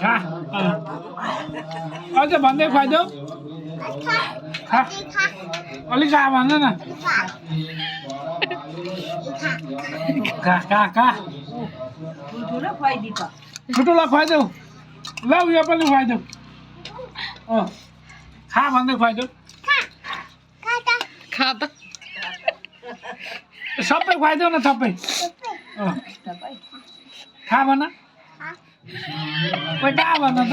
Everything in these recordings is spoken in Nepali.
खा अझ भन्दै खुवाइदेऊ खा अलिक खा भन न खा खा खा ठुटोलाई खुवाइदेऊ ल उयो पनि खुवाइदेऊ खा भन्दै खुवाइदेऊ खा त सबै खुवाइदेऊ न सबै खा भन खा भन त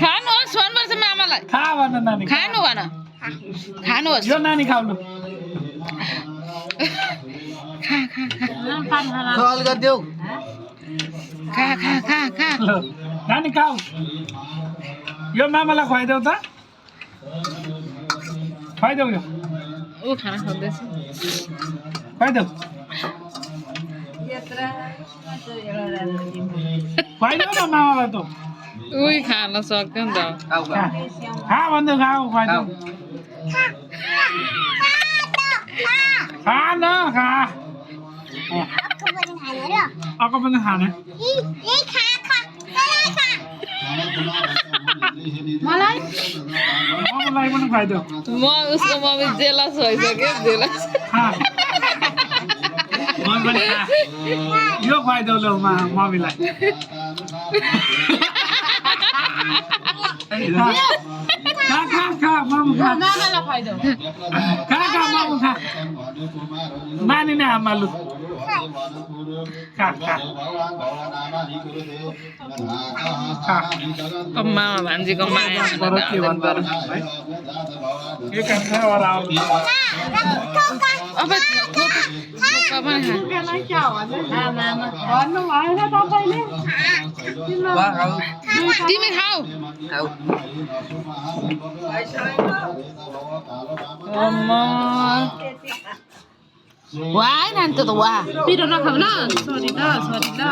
खानुहोस् भन्नुपर्छ मामालाई खा भन नानी खानु भन खानुहोस् यो नानी खाउनु खा खा अलगत देऊ खा खा खा खा नानी खाऊ यो मामालाई खुवाइदेऊ त खुवाइदेऊ यो ऊ खाना खाँदैछ खुवाइदेऊ खुवाइदेऊ न मामालाई त उही खान सक्यो नि त खा भन्दै खा खुवाइदेऊ खा न खा अर्को पनि खाने मलाई पनि खुवाइदेऊ म उसको मम्मी जेलस भइसक्यो जेलस यो खुवाइदेऊ ल मम्मीलाई खा खा खा मामु खा मामालाई खुवाइदेऊ खा खा मामु खा नानी नै आमालु खा खा खा मामा भान्जीको माया के भन्दा के काम छ और आउ अब पनि तिमी खाऊ वाह नानी त वाह पिरो नखाऊ ल सरी ल